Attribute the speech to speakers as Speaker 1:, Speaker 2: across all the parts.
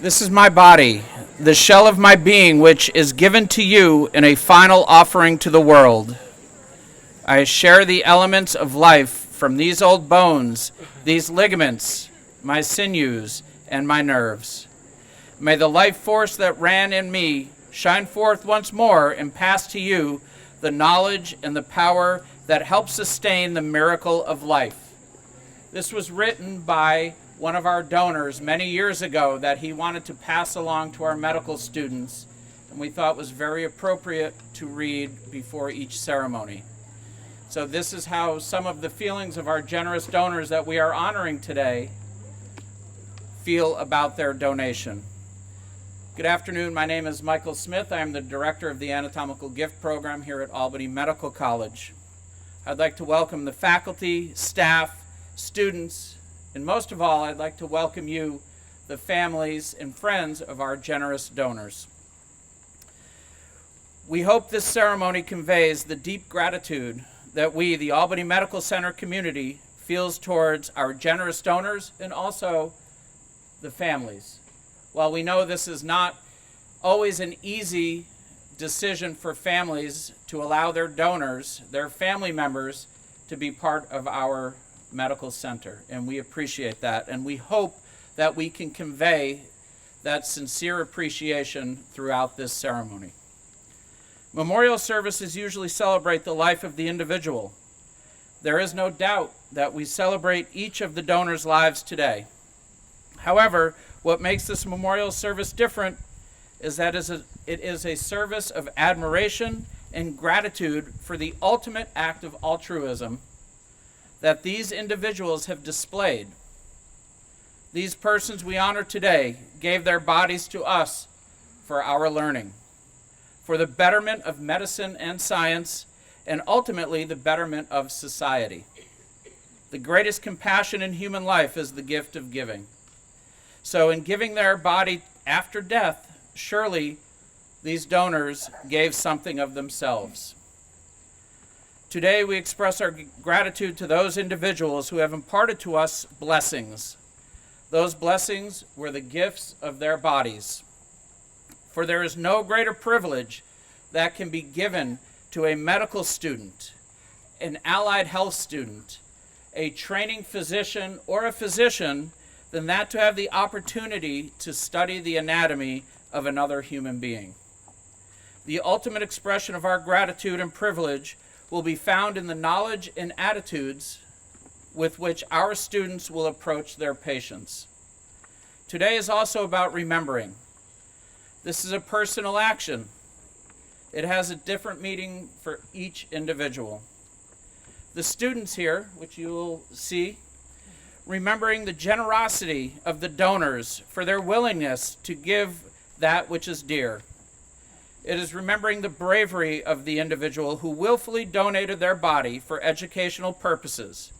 Speaker 1: This is my body, the shell of my being, which is given to you in a final offering to the world. I share the elements of life from these old bones, these ligaments, my sinews, and my nerves. May the life force that ran in me shine forth once more and pass to you the knowledge and the power that helps sustain the miracle of life. This was written by one of our donors many years ago that he wanted to pass along to our medical students, and we thought was very appropriate to read before each ceremony. So this is how some of the feelings of our generous donors that we are honoring today feel about their donation. Good afternoon. My name is Michael Smith. I am the director of the Anatomical Gift Program here at Albany Medical College. I'd like to welcome the faculty, staff, students, and most of all, I'd like to welcome you, the families and friends of our generous donors. We hope this ceremony conveys the deep gratitude that we, the Albany Medical Center community, feels towards our generous donors and also the families. While we know this is not always an easy decision for families to allow their donors, their family members, to be part of our medical center, and we appreciate that, and we hope that we can convey that sincere appreciation throughout this ceremony. Memorial services usually celebrate the life of the individual. There is no doubt that we celebrate each of the donors' lives today. However, what makes this memorial service different is that it is a service of admiration and gratitude for the ultimate act of altruism that these individuals have displayed. These persons we honor today gave their bodies to us for our learning, for the betterment of medicine and science, and ultimately the betterment of society. The greatest compassion in human life is the gift of giving. So in giving their body after death, surely these donors gave something of themselves. Today we express our gratitude to those individuals who have imparted to us blessings. Those blessings were the gifts of their bodies. For there is no greater privilege that can be given to a medical student, an allied health student, a training physician, or a physician than that to have the opportunity to study the anatomy of another human being. The ultimate expression of our gratitude and privilege will be found in the knowledge and attitudes with which our students will approach their patients. Today is also about remembering. This is a personal action. It has a different meaning for each individual. The students here, which you will see, remembering the generosity of the donors for their willingness to give that which is dear. It is remembering the bravery of the individual who willfully donated their body for educational purposes.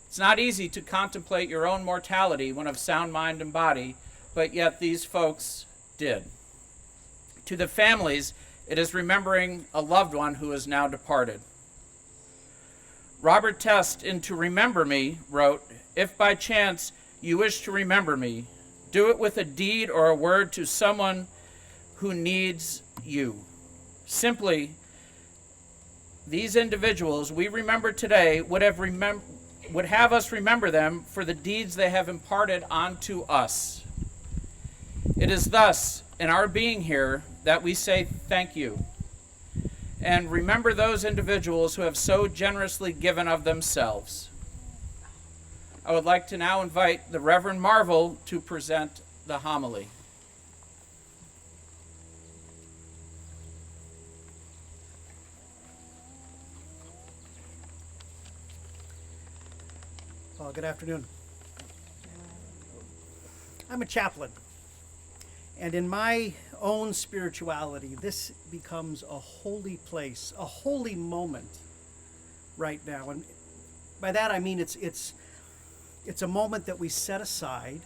Speaker 1: It's not easy to contemplate your own mortality when of sound mind and body, but yet these folks did. To the families, it is remembering a loved one who is now departed. Robert Test, in To Remember Me, wrote, "If by chance you wish to remember me, do it with a deed or a word to someone who needs you." Simply, these individuals we remember today would have us remember them for the deeds they have imparted onto us. It is thus, in our being here, that we say thank you and remember those individuals who have so generously given of themselves. I would like to now invite the Reverend Marvel to present the homily.
Speaker 2: Well, good afternoon. I'm a chaplain, and in my own spirituality, this becomes a holy place, a holy moment right now. And by that I mean it's a moment that we set aside.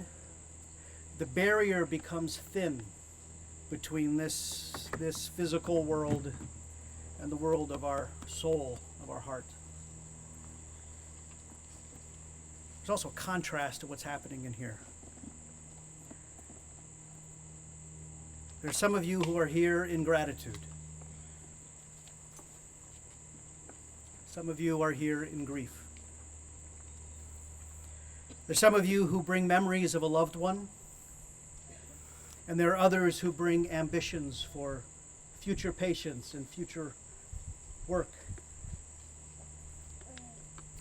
Speaker 2: The barrier becomes thin between this physical world and the world of our soul, of our heart. There's also a contrast to what's happening in here. There's some of you who are here in gratitude. Some of you are here in grief. There's some of you who bring memories of a loved one, and there are others who bring ambitions for future patients and future work.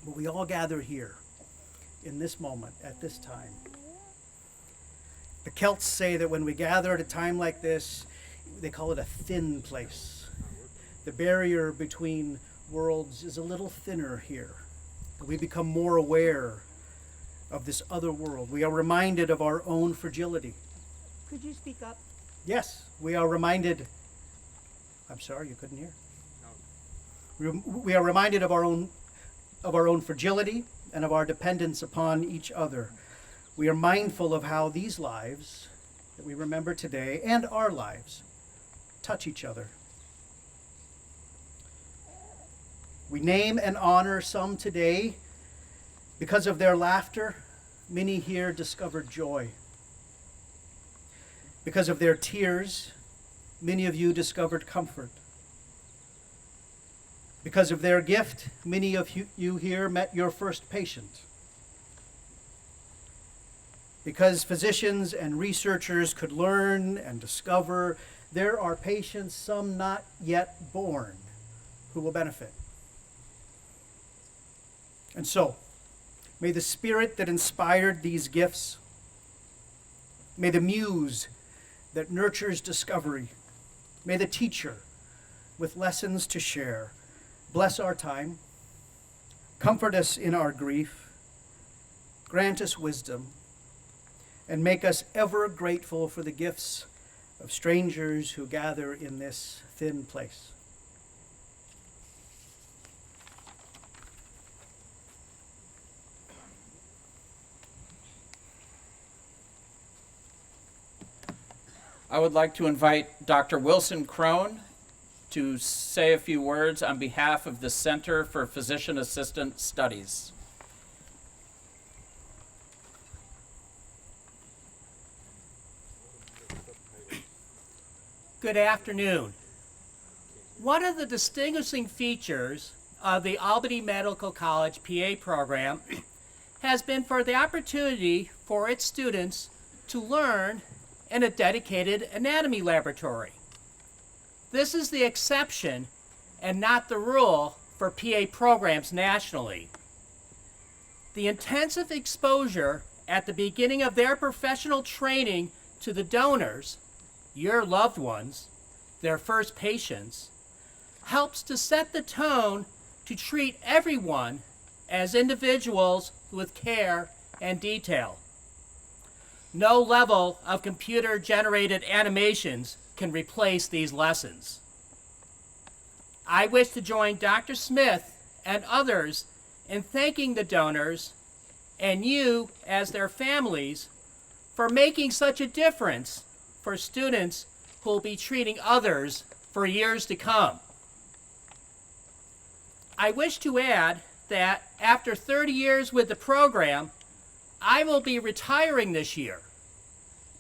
Speaker 2: But we all gather here in this moment, at this time. The Celts say that when we gather at a time like this, they call it a thin place. The barrier between worlds is a little thinner here. We become more aware of this other world. We are reminded of our own fragility.
Speaker 3: Could you speak up?
Speaker 2: Yes, we are reminded. I'm sorry, you couldn't hear. No. We are reminded of our own fragility and of our dependence upon each other. We are mindful of how these lives that we remember today and our lives touch each other. We name and honor some today. Because of their laughter, many here discovered joy. Because of their tears, many of you discovered comfort. Because of their gift, many of you here met your first patient. Because physicians and researchers could learn and discover, there are patients, some not yet born, who will benefit. And so, may the spirit that inspired these gifts, may the muse that nurtures discovery, may the teacher with lessons to share bless our time, comfort us in our grief, grant us wisdom, and make us ever grateful for the gifts of strangers who gather in this thin place.
Speaker 1: I would like to invite Dr. Wilson Crone to say a few words on behalf of the Center for Physician Assistant Studies.
Speaker 3: Good afternoon. One of the distinguishing features of the Albany Medical College PA program has been for the opportunity for its students to learn in a dedicated anatomy laboratory. This is the exception and not the rule for PA programs nationally. The intensive exposure at the beginning of their professional training to the donors, your loved ones, their first patients, helps to set the tone to treat everyone as individuals with care and detail. No level of computer-generated animations can replace these lessons. I wish to join Dr. Smith and others in thanking the donors and you as their families for making such a difference for students who will be treating others for years to come. I wish to add that after 30 years with the program, I will be retiring this year,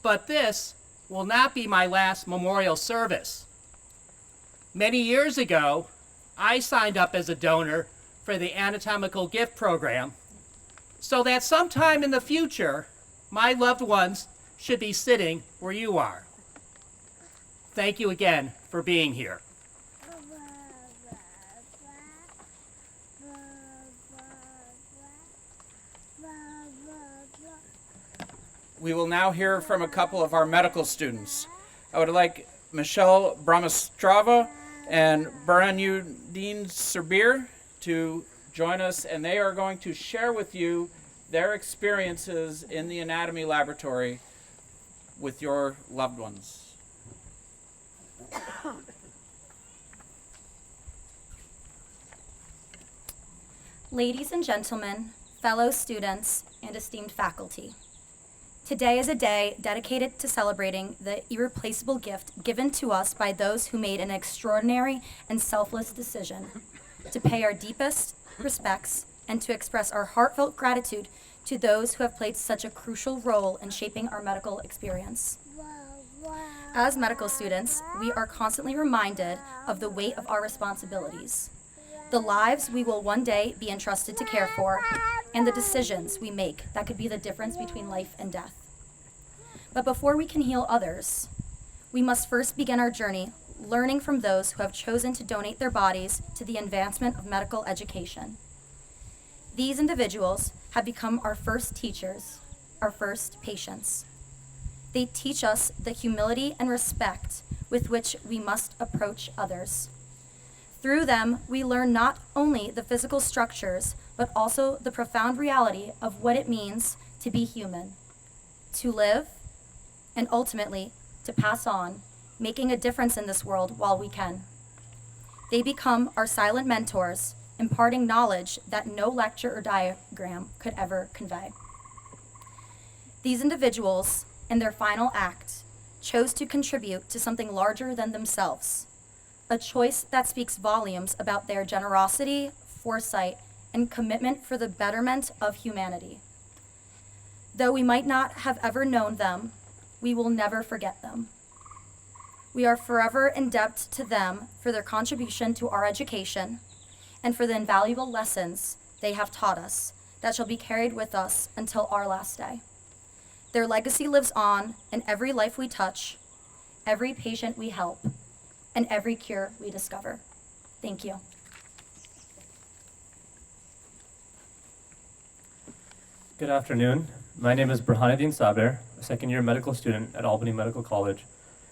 Speaker 3: but this will not be my last memorial service. Many years ago, I signed up as a donor for the Anatomical gift program so that sometime in the future, my loved ones should be sitting where you are. Thank you again for being here.
Speaker 1: We will now hear from a couple of our medical students. I would like Michelle Brahmastrava and Baranudin Serbir to join us, and they are going to share with you their experiences in the anatomy laboratory with your loved ones.
Speaker 4: Ladies and gentlemen, fellow students, and esteemed faculty, today is a day dedicated to celebrating the irreplaceable gift given to us by those who made an extraordinary and selfless decision to pay our deepest respects and to express our heartfelt gratitude to those who have played such a crucial role in shaping our medical experience. As medical students, we are constantly reminded of the weight of our responsibilities, the lives we will one day be entrusted to care for, and the decisions we make that could be the difference between life and death. But before we can heal others, we must first begin our journey learning from those who have chosen to donate their bodies to the advancement of medical education. These individuals have become our first teachers, our first patients. They teach us the humility and respect with which we must approach others. Through them, we learn not only the physical structures, but also the profound reality of what it means to be human, to live, and ultimately to pass on, making a difference in this world while we can. They become our silent mentors, imparting knowledge that no lecture or diagram could ever convey. These individuals, in their final act, chose to contribute to something larger than themselves, a choice that speaks volumes about their generosity, foresight, and commitment for the betterment of humanity. Though we might not have ever known them, we will never forget them. We are forever indebted to them for their contribution to our education and for the invaluable lessons they have taught us that shall be carried with us until our last day. Their legacy lives on in every life we touch, every patient we help, and every cure we discover. Thank you.
Speaker 5: Good afternoon. My name is Burhanuddin Saber, a second-year medical student at Albany Medical College,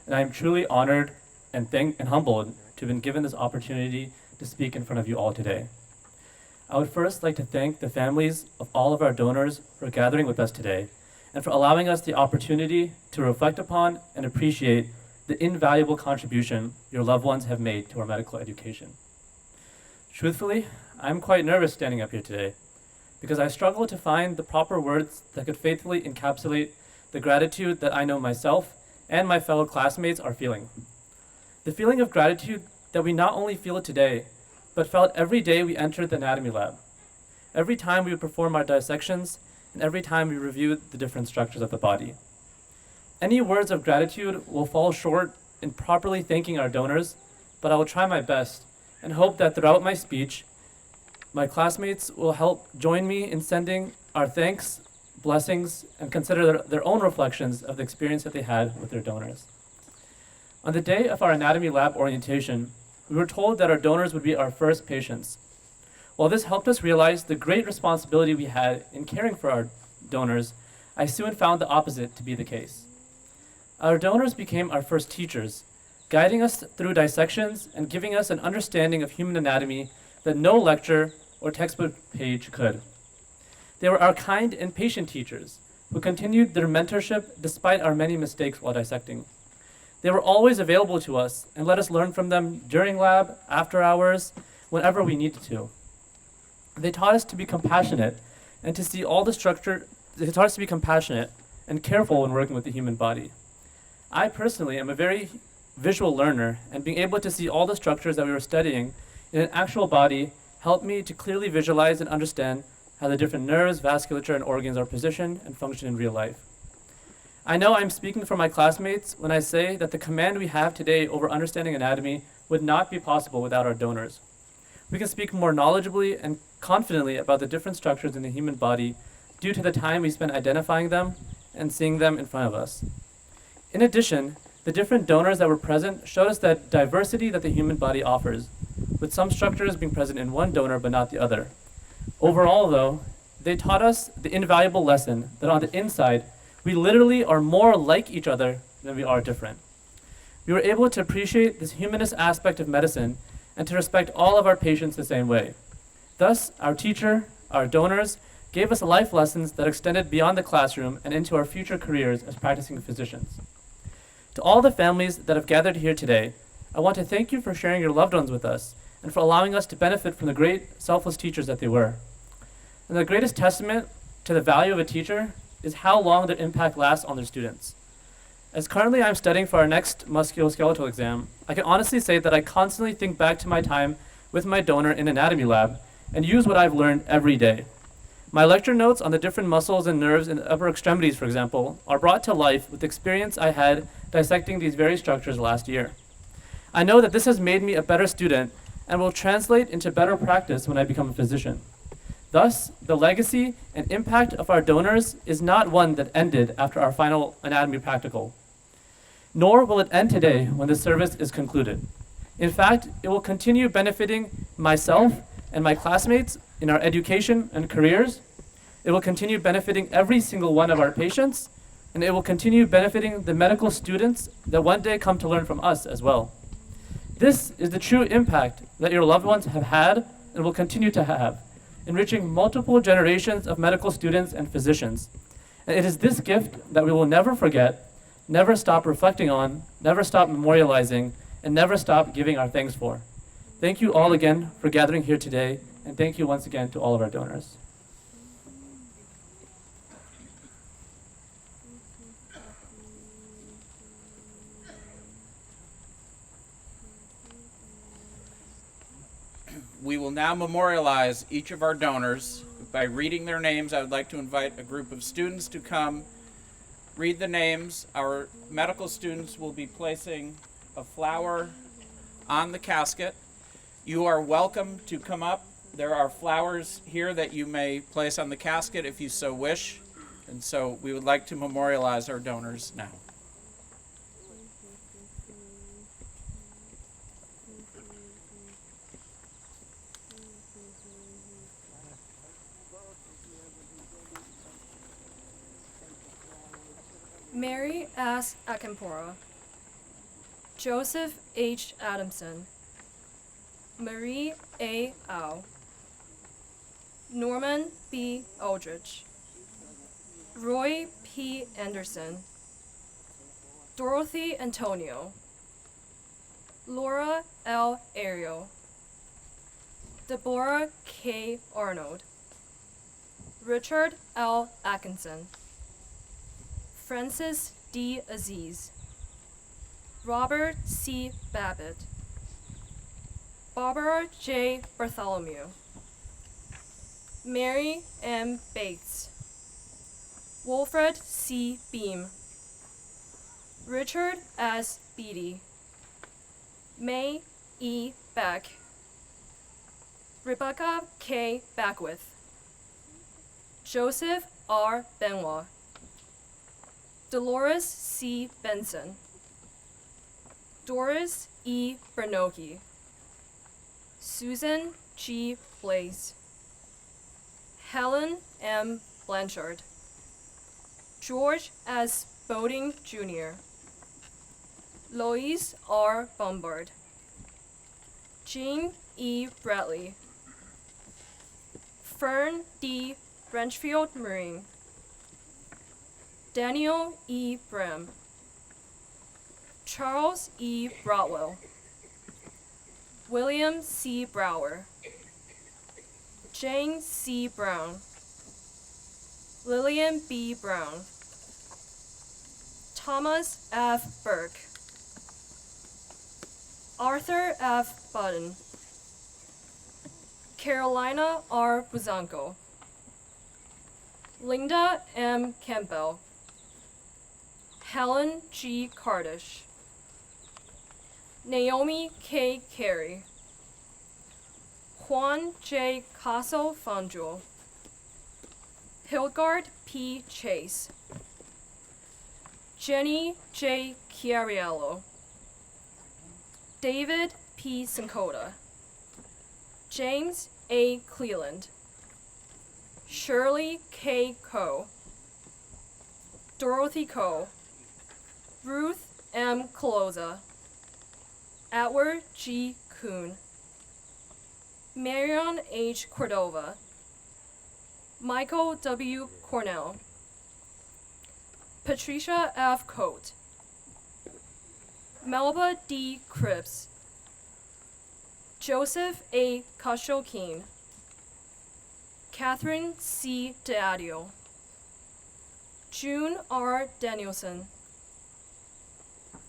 Speaker 5: and I am truly honored and humbled to have been given this opportunity to speak in front of you all today. I would first like to thank the families of all of our donors for gathering with us today and for allowing us the opportunity to reflect upon and appreciate the invaluable contribution your loved ones have made to our medical education. Truthfully, I'm quite nervous standing up here today because I struggle to find the proper words that could faithfully encapsulate the gratitude that I know myself and my fellow classmates are feeling. The feeling of gratitude that we not only feel today, but felt every day we entered the anatomy lab, every time we would perform our dissections, and every time we reviewed the different structures of the body. Any words of gratitude will fall short in properly thanking our donors, but I will try my best and hope that throughout my speech, my classmates will help join me in sending our thanks, blessings, and consider their own reflections of the experience that they had with their donors. On the day of our anatomy lab orientation, we were told that our donors would be our first patients. While this helped us realize the great responsibility we had in caring for our donors, I soon found the opposite to be the case. Our donors became our first teachers, guiding us through dissections and giving us an understanding of human anatomy that no lecture or textbook page could. They were our kind and patient teachers who continued their mentorship despite our many mistakes while dissecting. They were always available to us and let us learn from them during lab, after hours, whenever we needed to. They taught us to be compassionate and to see all the structure. They taught us to be compassionate and careful when working with the human body. I personally am a very visual learner, and being able to see all the structures that we were studying in an actual body helped me to clearly visualize and understand how the different nerves, vasculature, and organs are positioned and function in real life. I know I'm speaking for my classmates when I say that the command we have today over understanding anatomy would not be possible without our donors. We can speak more knowledgeably and confidently about the different structures in the human body due to the time we spent identifying them and seeing them in front of us. In addition, the different donors that were present showed us that diversity that the human body offers, with some structures being present in one donor but not the other. Overall, though, they taught us the invaluable lesson that on the inside, we literally are more like each other than we are different. We were able to appreciate this humanist aspect of medicine and to respect all of our patients the same way. Thus, our teacher, our donors, gave us life lessons that extended beyond the classroom and into our future careers as practicing physicians. To all the families that have gathered here today, I want to thank you for sharing your loved ones with us and for allowing us to benefit from the great selfless teachers that they were. And the greatest testament to the value of a teacher is how long their impact lasts on their students. As currently I'm studying for our next musculoskeletal exam, I can honestly say that I constantly think back to my time with my donor in anatomy lab and use what I've learned every day. My lecture notes on the different muscles and nerves in the upper extremities, for example, are brought to life with the experience I had dissecting these very structures last year. I know that this has made me a better student and will translate into better practice when I become a physician. Thus, the legacy and impact of our donors is not one that ended after our final anatomy practical, nor will it end today when the service is concluded. In fact, it will continue benefiting myself and my classmates in our education and careers. It will continue benefiting every single one of our patients, and it will continue benefiting the medical students that one day come to learn from us as well. This is the true impact that your loved ones have had and will continue to have, enriching multiple generations of medical students and physicians. And it is this gift that we will never forget, never stop reflecting on, never stop memorializing, and never stop giving our thanks for. Thank you all again for gathering here today, and thank you once again to all of our donors.
Speaker 1: We will now memorialize each of our donors. By reading their names, I would like to invite a group of students to come read the names. Our medical students will be placing a flower on the casket. You are welcome to come up. There are flowers here that you may place on the casket if you so wish. And so we would like to memorialize our donors now.
Speaker 6: Mary S. Akampora, Joseph H. Adamson, Marie A. Au, Norman B. Aldrich, Roy P. Anderson, Dorothy Antonio, Laura L. Ariel, Deborah K. Arnold, Richard L. Atkinson, Francis D. Aziz, Robert C. Babbitt, Barbara J. Bartholomew, Mary M. Bates, Wilfred C. Beam, Richard S. Beatty, May E. Beck, Rebecca K. Beckwith, Joseph R. Benoit, Dolores C. Benson, Doris E. Bernogi, Susan G. Blaze, Helen M. Blanchard, George S. Boating Jr., Lois R. Bombard, Jean E. Bradley, Fern D. Wrenchfield Marine, Daniel E. Bram, Charles E. Brotwell, William C. Brower, Jane C. Brown, Lillian B. Brown, Thomas F. Burke, Arthur F. Budden, Carolina R. Buzanko, Linda M. Campbell, Helen G. Cardish, Naomi K. Carey, Juan J. Caso Fanjul, Hildegard P. Chase, Jenny J. Chiariello, David P. Sincota, James A. Cleland, Shirley K. Coe, Dorothy Coe, Ruth M. Caloza, Atward G. Kuhn, Marion H. Cordova, Michael W. Cornell, Patricia F. Coate, Melba D. Cripps, Joseph A. Castro-Keen, Catherine C. DeAdio, June R. Danielson,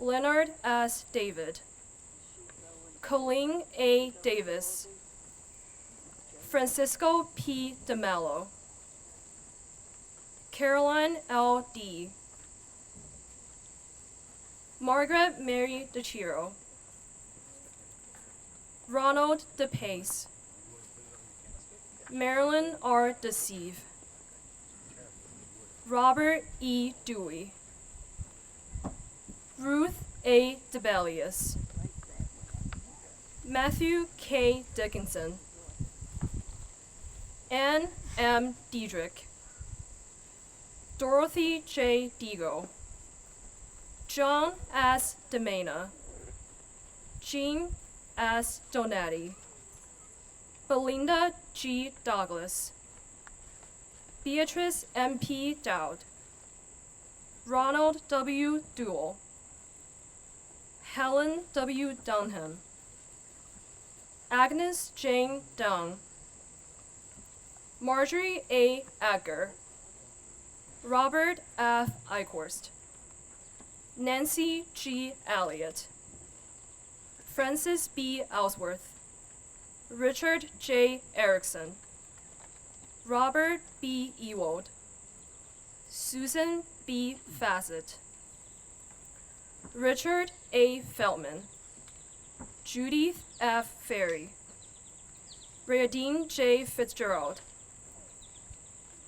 Speaker 6: Leonard S. David, Colleen A. Davis, Francisco P. DeMello, Caroline L. D. Margaret Mary DeChiro. Ronald DePace. Marilyn R. DeSieve. Robert E. Dewey. Ruth A. DeBellius. Matthew K. Dickinson. Anne M. Diedrich. Dorothy J. Digo. John S. DeMena. Jean S. Donati. Belinda G. Douglas. Beatrice M. P. Dowd. Ronald W. Duell. Helen W. Dunham. Agnes Jane Dung. Marjorie A. Edgar. Robert F. Eichhorst. Nancy G. Elliott. Francis B. Ellsworth. Richard J. Erickson. Robert B. Ewald. Susan B. Fassett. Richard A. Feldman. Judith F. Ferry. Rayadine J. Fitzgerald.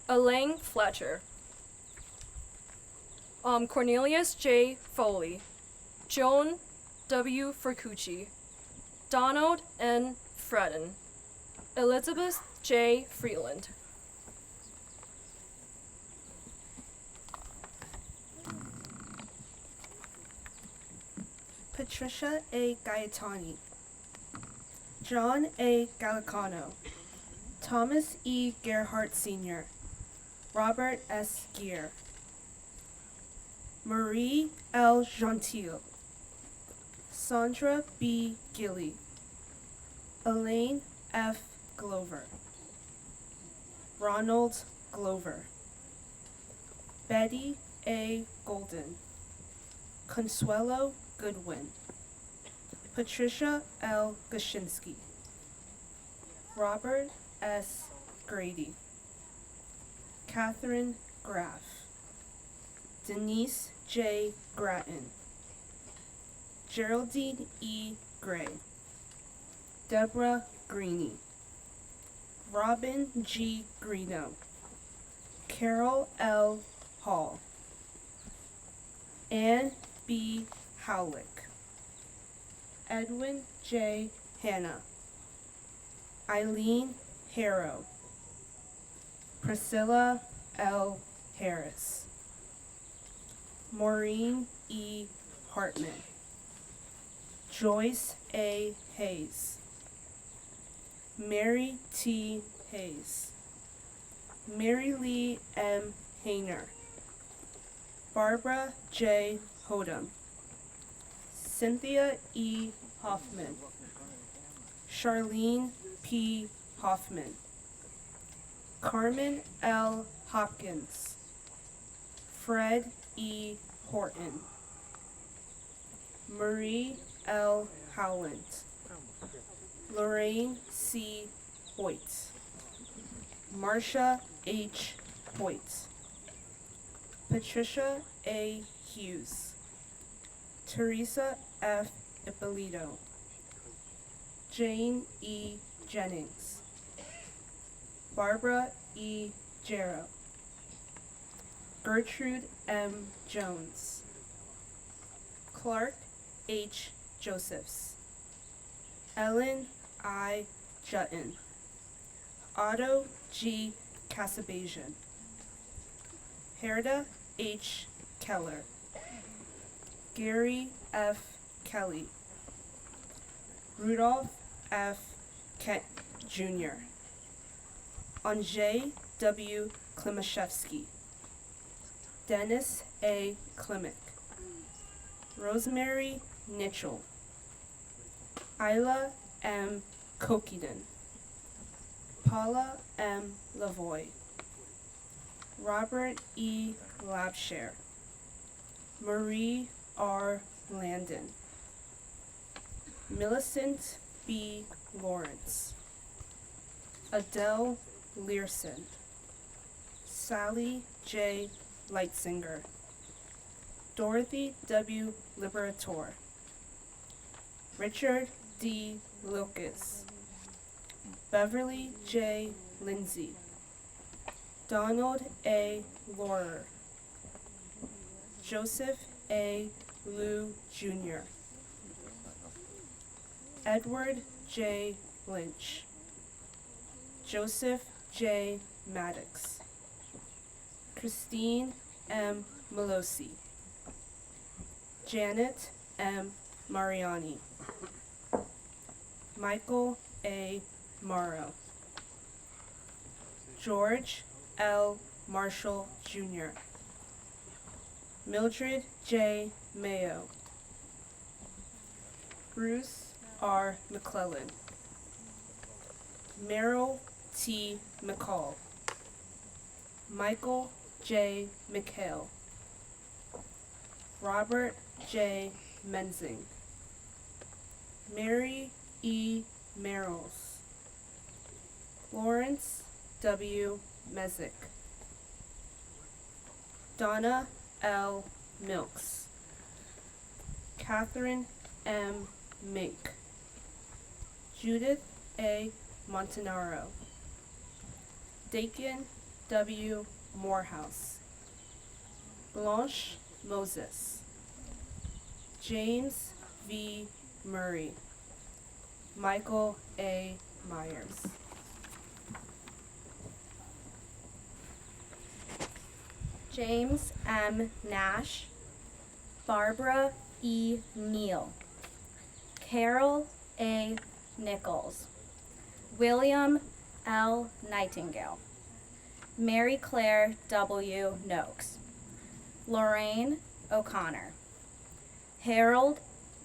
Speaker 6: Elaine Fletcher. Cornelius J. Foley. Joan W. Fercucci. Donald N. Fredden. Elizabeth J. Freeland.
Speaker 7: Patricia A. Gaetani. John A. Gallicano. Thomas E. Gerhardt Sr. Robert S. Gear. Marie L. Gentile. Sandra B. Gilly. Elaine F. Glover. Ronald Glover. Betty A. Golden. Consuelo Goodwin. Patricia L. Goshinsky. Robert S. Grady. Catherine Graff. Denise J. Grattan. Geraldine E. Gray. Deborah Greeny. Robin G. Greeno. Carol L. Hall. Anne B. Howlick. Edwin J. Hanna. Eileen Harrow. Priscilla L. Harris. Maureen E. Hartman. Joyce A. Hayes. Mary T. Hayes. Mary Lee M. Hayner. Barbara J. Hodum. Cynthia E. Hoffman. Charlene P. Hoffman. Carmen L. Hopkins. Fred E. Horton. Marie L. Howland. Lorraine C. Hoyt. Marcia H. Hoyt. Patricia A. Hughes. Teresa F. Ippolito. Jane E. Jennings. Barbara E. Jarrow. Gertrude M. Jones. Clark H. Josephs. Ellen I. Jutton. Otto G. Casabajian. Herda H. Keller. Gary F. Kelly. Rudolph F. Kent Jr. Andrzej W. Klimaszewski. Dennis A. Klimick. Rosemary Mitchell. Isla M. Kokinen. Paula M. Lavoie. Robert E. Labshare. Marie R. Landon. Millicent B. Lawrence. Adele Learson. Sally J. Lightsinger, Dorothy W. Liberator, Richard D. Lucas, Beverly J. Lindsay, Donald A. Laurer, Joseph A. Liu Jr., Edward J. Lynch, Joseph J. Maddox, Christine M. Melosi, Janet M. Mariani, Michael A. Morrow, George L. Marshall Jr., Mildred J. Mayo, Bruce R. McClellan, Merrill T. McCall, Michael J. McHale, Robert J. Menzing, Mary E. Merrills, Lawrence W. Mezek, Donna L. Milks, Catherine M. Mink, Judith A. Montanaro, Dakin W. Morehouse, Blanche Moses, James V. Murray, Michael A. Myers.
Speaker 4: James M. Nash, Barbara E. Neal, Carol A. Nichols, William L. Nightingale, Mary Claire W. Noakes, Lorraine O'Connor, Harold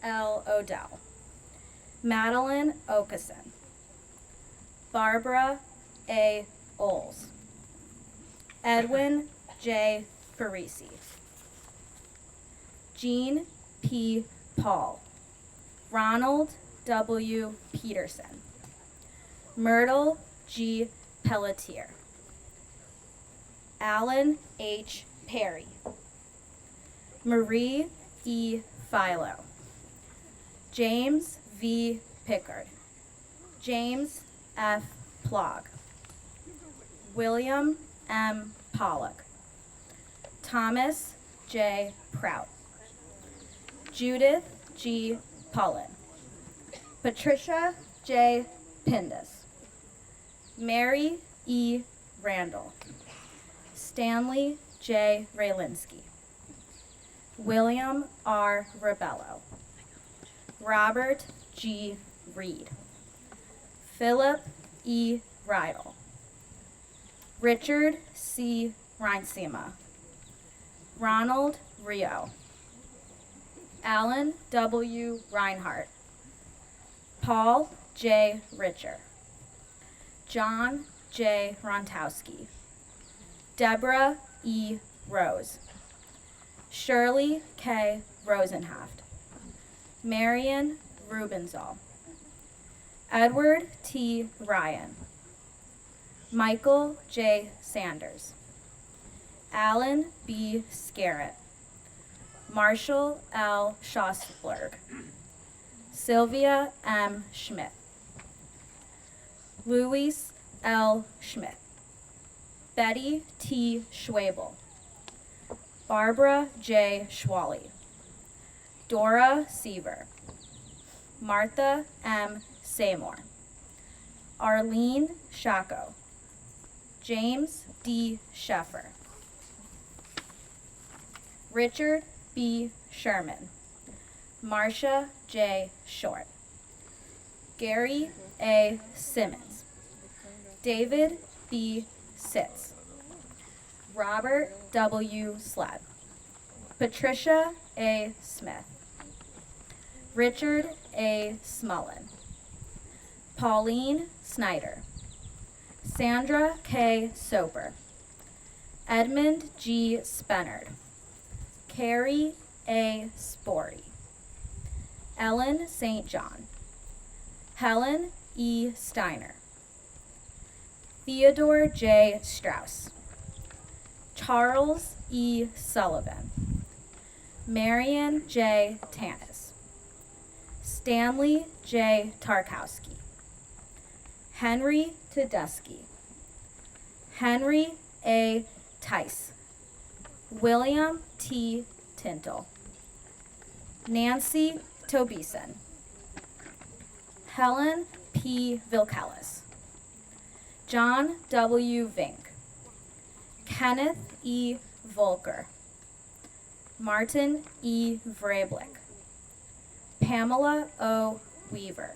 Speaker 4: L. Odell, Madeline Okeson, Barbara A. Oles, Edwin J. Farisi, Jean P. Paul, Ronald W. Peterson, Myrtle G. Pelletier, Alan H. Perry, Marie E. Philo, James V. Pickard, James F. Plog, William M. Pollock, Thomas J. Prout, Judith G. Pullen, Patricia J. Pindus, Mary E. Randall, Stanley J. Raylinsky, William R. Rebello, Robert G. Reed, Philip E. Rydell, Richard C. Reinsema, Ronald Rio, Alan W. Reinhardt, Paul J. Richer, John J. Rontowski, Deborah E. Rose, Shirley K. Rosenhaft, Marion Rubenzahl, Edward T. Ryan, Michael J. Sanders, Alan B. Scarrett, Marshall L. Schosberg, Sylvia M. Schmidt, Louis L. Schmidt, Betty T. Schwabel, Barbara J. Schwally, Dora Seaver, Martha M. Seymour, Arlene Shacko, James D. Sheffer, Richard B. Sherman, Marcia J. Short, Gary A. Simmons, David B. Sitz, Robert W. Sled, Patricia A. Smith, Richard A. Smullen, Pauline Snyder, Sandra K. Soper, Edmund G. Spennard, Carrie A. Spory, Ellen St. John, Helen E. Steiner, Theodore J. Strauss, Charles E. Sullivan, Marion J. Tanis, Stanley J. Tarkowski, Henry Tedeschi, Henry A. Tice, William T. Tintle, Nancy Tobison, Helen P. Vilkelis, John W. Vink, Kenneth E. Volker, Martin E. Vrablick, Pamela O. Weaver,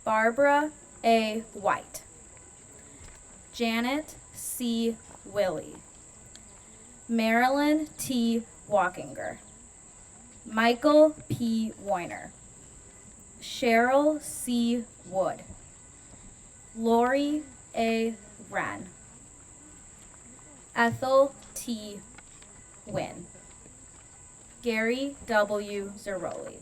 Speaker 4: Barbara A. White, Janet C. Willie, Marilyn T. Walkinger, Michael P. Weiner, Cheryl C. Wood, Lori A. Wren, Ethel T. Wynn, Gary W. Zeroli.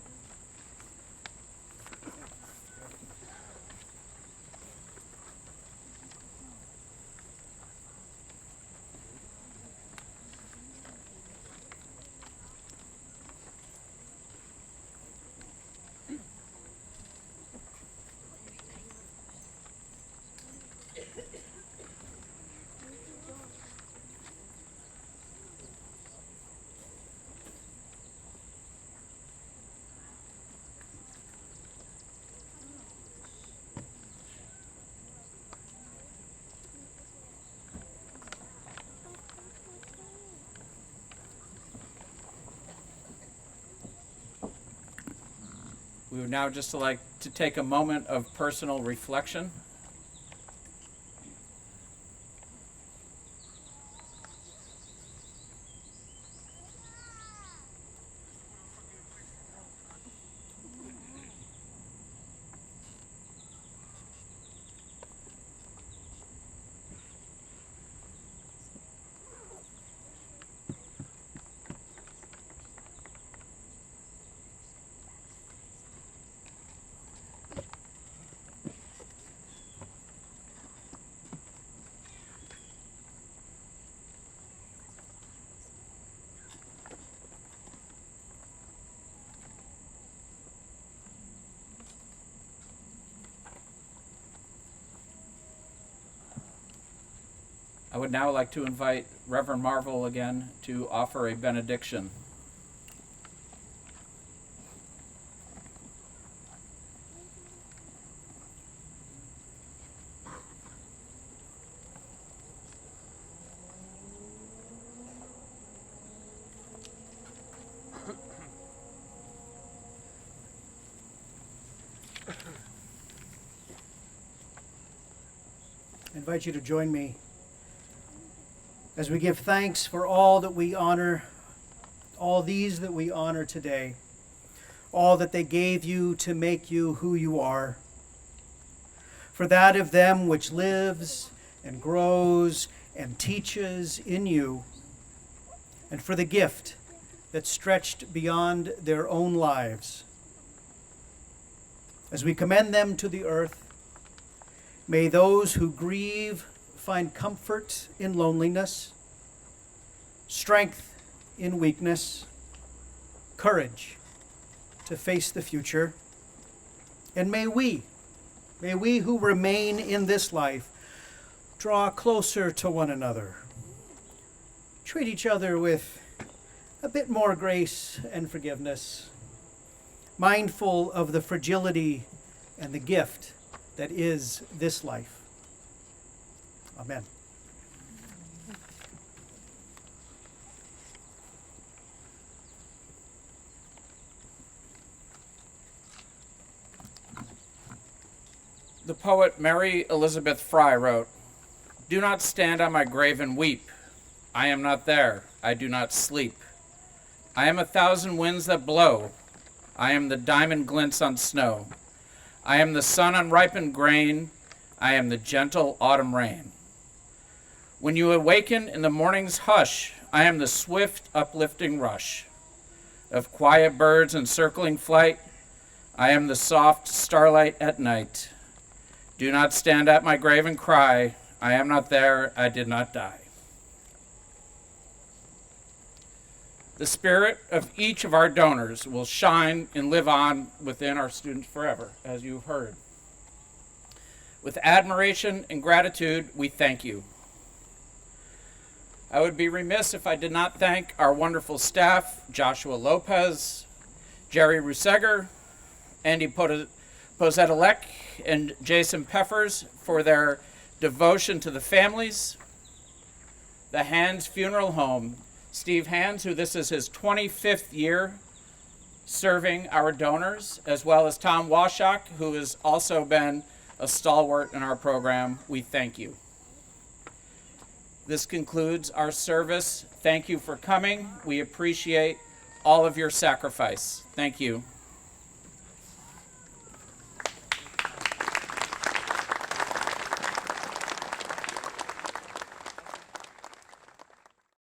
Speaker 1: We would now just like to take a moment of personal reflection. I would now like to invite Reverend Marvel again to offer a benediction.
Speaker 2: I invite you to join me as we give thanks for all that we honor, all these that we honor today, all that they gave you to make you who you are. For that of them which lives and grows and teaches in you, and for the gift that stretched beyond their own lives. As we commend them to the earth, may those who grieve find comfort in loneliness, strength in weakness, courage to face the future. And may we who remain in this life draw closer to one another, treat each other with a bit more grace and forgiveness, mindful of the fragility and the gift that is this life. Amen.
Speaker 1: The poet Mary Elizabeth Fry wrote, "Do not stand on my grave and weep. I am not there. I do not sleep. I am 1,000 winds that blow. I am the diamond glints on snow. I am the sun on ripened grain. I am the gentle autumn rain. When you awaken in the morning's hush, I am the swift uplifting rush of quiet birds in circling flight. I am the soft starlight at night. Do not stand at my grave and cry. I am not there. I did not die." The spirit of each of our donors will shine and live on within our students forever, as you've heard. With admiration and gratitude, we thank you. I would be remiss if I did not thank our wonderful staff, Joshua Lopez, Jerry Ruseger, Andy Pozetalek, and Jason Peffers for their devotion to the families. The Hands Funeral Home, Steve Hands, who this is his 25th year serving our donors, as well as Tom Washak, who has also been a stalwart in our program. We thank you. This concludes our service. Thank you for coming. We appreciate all of your sacrifice. Thank you.